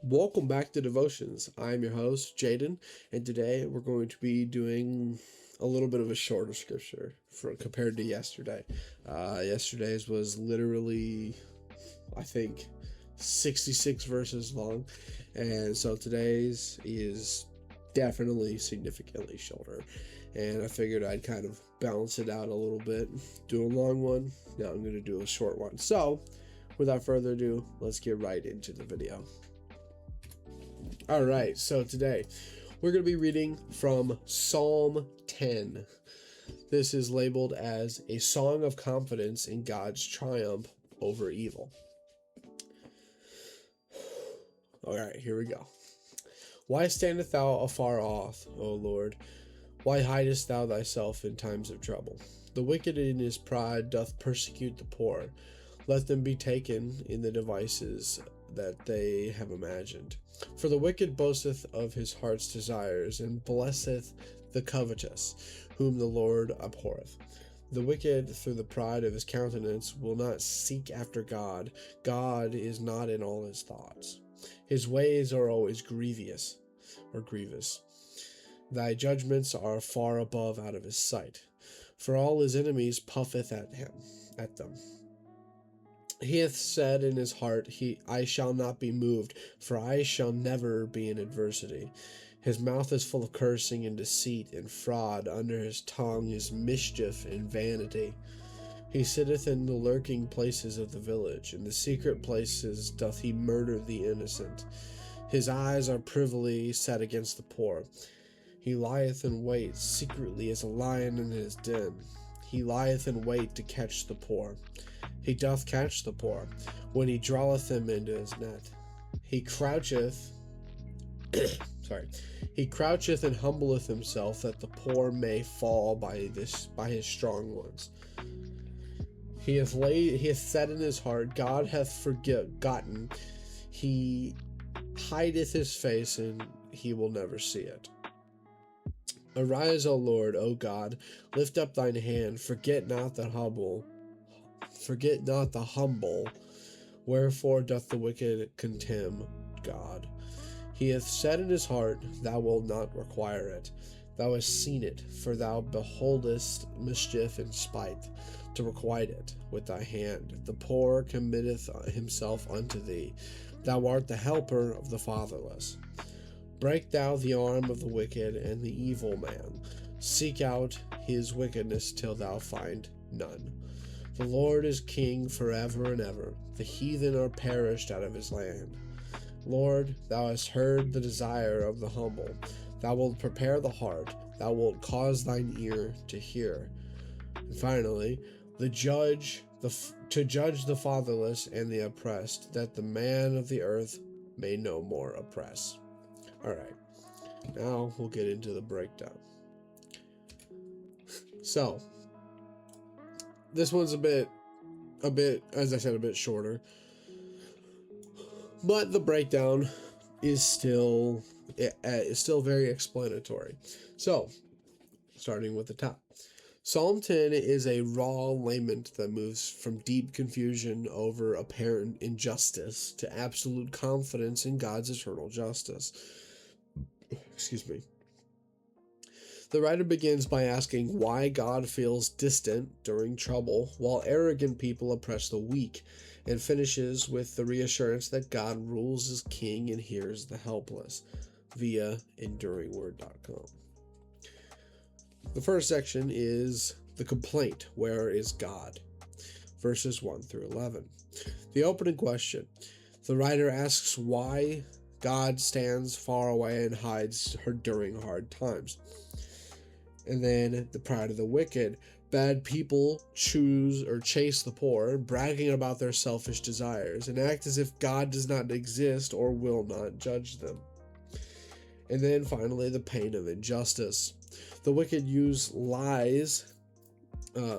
Welcome back to Devotions. I'm your host, Jaden, and today we're going to be doing a little bit of a shorter scripture compared to yesterday. Yesterday's was literally, I think, 66 verses long, and so today's is definitely significantly shorter. And I figured I'd kind of balance it out a little bit, do a long one. Now I'm going to do a short one. So, without further ado, let's get right into the video. All right, so today we're going to be reading from Psalm 10. This is labeled as a song of confidence in God's triumph over evil. All right, here we go. Why standest thou afar off, O Lord? Why hidest thou thyself in times of trouble? The wicked in his pride doth persecute the poor. Let them be taken in the devices that they have imagined. For the wicked boasteth of his heart's desires, and blesseth the covetous, whom the Lord abhorreth. The wicked, through the pride of his countenance, will not seek after God. God is not in all his thoughts. His ways are always grievous. Thy judgments are far above out of his sight. For all his enemies puffeth at them. He hath said in his heart, I shall not be moved, for I shall never be in adversity. His mouth is full of cursing and deceit and fraud. Under his tongue is mischief and vanity. He sitteth in the lurking places of the village. In the secret places doth he murder the innocent. His eyes are privily set against the poor. He lieth in wait secretly as a lion in his den. He lieth in wait to catch the poor. He doth catch the poor, when he draweth them into his net. He croucheth and humbleth himself, that the poor may fall by his strong ones. He hath said in his heart, God hath forgotten. He hideth his face, and he will never see it. Arise, O Lord, O God, lift up thine hand, forget not the humble. Wherefore doth the wicked contemn God? He hath said in his heart, Thou wilt not require it. Thou hast seen it, for thou beholdest mischief and spite, to requite it with thy hand. The poor committeth himself unto thee. Thou art the helper of the fatherless. Break thou the arm of the wicked and the evil man. Seek out his wickedness till thou find none. The Lord is king forever and ever. The heathen are perished out of his land. Lord, thou hast heard the desire of the humble. Thou wilt prepare the heart. Thou wilt cause thine ear to hear. And finally, to judge the fatherless and the oppressed, that the man of the earth may no more oppress. All right, now we'll get into the breakdown. So, this one's a bit, as I said, a bit shorter, but the breakdown is still very explanatory. So, starting with the top. Psalm 10 is a raw lament that moves from deep confusion over apparent injustice to absolute confidence in God's eternal justice. Excuse me. The writer begins by asking why God feels distant during trouble while arrogant people oppress the weak, and finishes with the reassurance that God rules as king and hears the helpless via enduringword.com. The first section is the complaint, where is God? Verses 1 through 11. The opening question. The writer asks why God stands far away and hides her during hard times. And then the pride of the wicked. Bad people choose or chase the poor, bragging about their selfish desires, and act as if God does not exist or will not judge them. And then finally, the pain of injustice. The wicked use lies,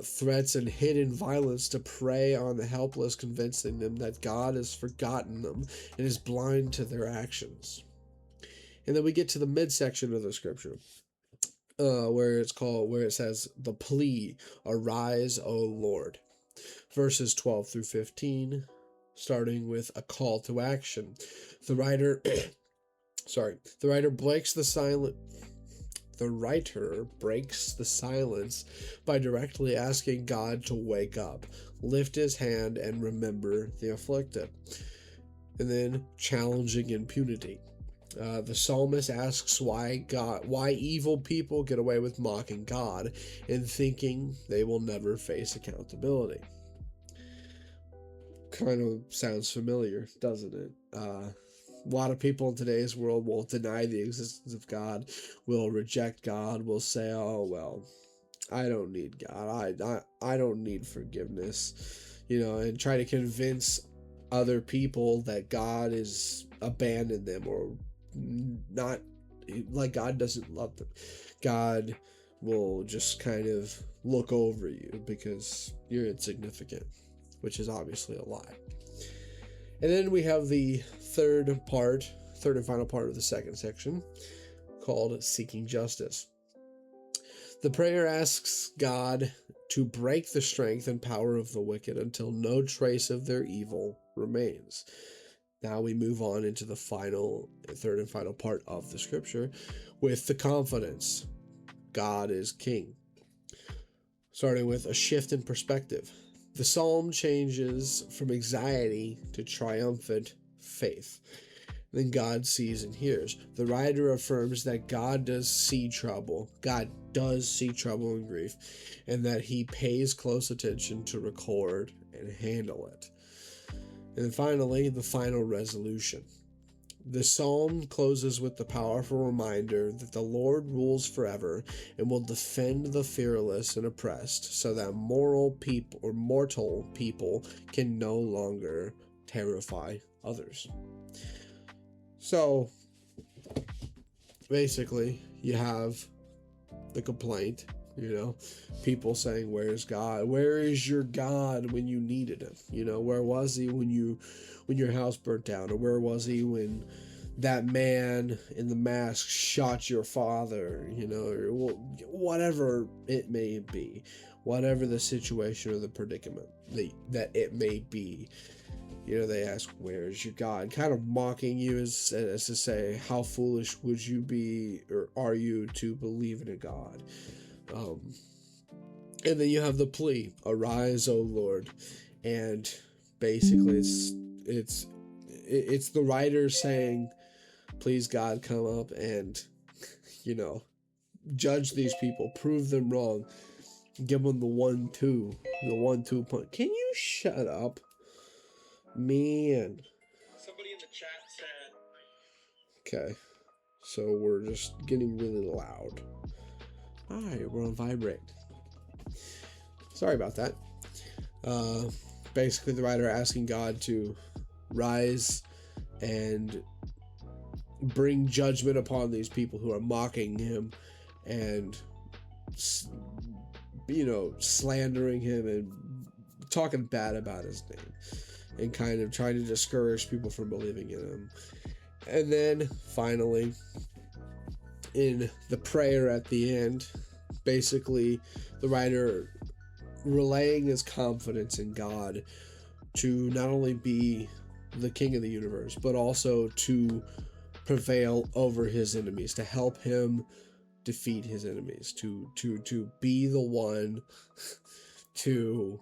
threats, and hidden violence to prey on the helpless, convincing them that God has forgotten them and is blind to their actions. And then we get to the midsection of the scripture, where it says the plea, arise, O Lord. Verses 12 through 15, starting with a call to action. The writer the writer breaks the silence by directly asking God to wake up, lift his hand, and remember the afflicted. And then challenging impunity. The psalmist asks why evil people get away with mocking God and thinking they will never face accountability. Kind of sounds familiar, doesn't it? A lot of people in today's world will deny the existence of God, will reject God, will say, "Oh well, I don't need God. I don't need forgiveness," and try to convince other people that God has abandoned them, or not, like God doesn't love them. God will just kind of look over you because you're insignificant, which is obviously a lie. And then we have the third and final part of the second section, called Seeking Justice. The prayer asks God to break the strength and power of the wicked until no trace of their evil remains. Now we move on into the third and final part of the scripture with the confidence. God is king. Starting with a shift in perspective. The psalm changes from anxiety to triumphant faith. Then God sees and hears. The writer affirms that God does see trouble and grief, and that he pays close attention to record and handle it. And then finally, the final resolution. The psalm closes with the powerful reminder that the Lord rules forever and will defend the fearless and oppressed, so that mortal people can no longer terrify others. So, basically, you have the complaint, people saying, "Where's God? Where is your God when you needed him? Where was he when your house burnt down? Or where was he when that man in the mask shot your father?" Or whatever it may be, whatever the situation or the predicament that it may be. They ask, "Where's your God?" Kind of mocking you as to say, how foolish would you be, or are you, to believe in a God? And then you have the plea, "Arise, O Lord," and basically it's the writer saying, "Please, God, come up and judge these people, prove them wrong, give them the 1-2 point." Can you shut up, man? Somebody in the chat said. Okay, so we're just getting really loud. Alright, we're on vibrate. Sorry about that. Basically, the writer asking God to rise and bring judgment upon these people who are mocking him and, slandering him and talking bad about his name, and kind of trying to discourage people from believing in him. And then, finally, in the prayer at the end, basically the writer relaying his confidence in God to not only be the king of the universe, but also to prevail over his enemies, to help him defeat his enemies, to be the one to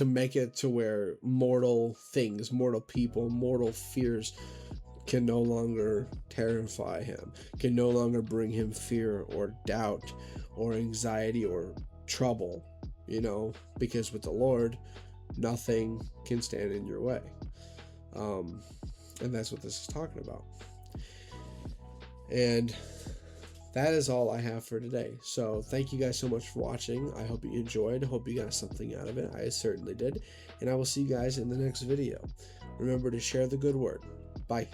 make it to where mortal things, mortal people, mortal fears can no longer terrify him, can no longer bring him fear or doubt or anxiety or trouble, because with the Lord, nothing can stand in your way. And that's what this is talking about. And that is all I have for today. So thank you guys so much for watching. I hope you enjoyed. I hope you got something out of it. I certainly did. And I will see you guys in the next video. Remember to share the good word. Bye.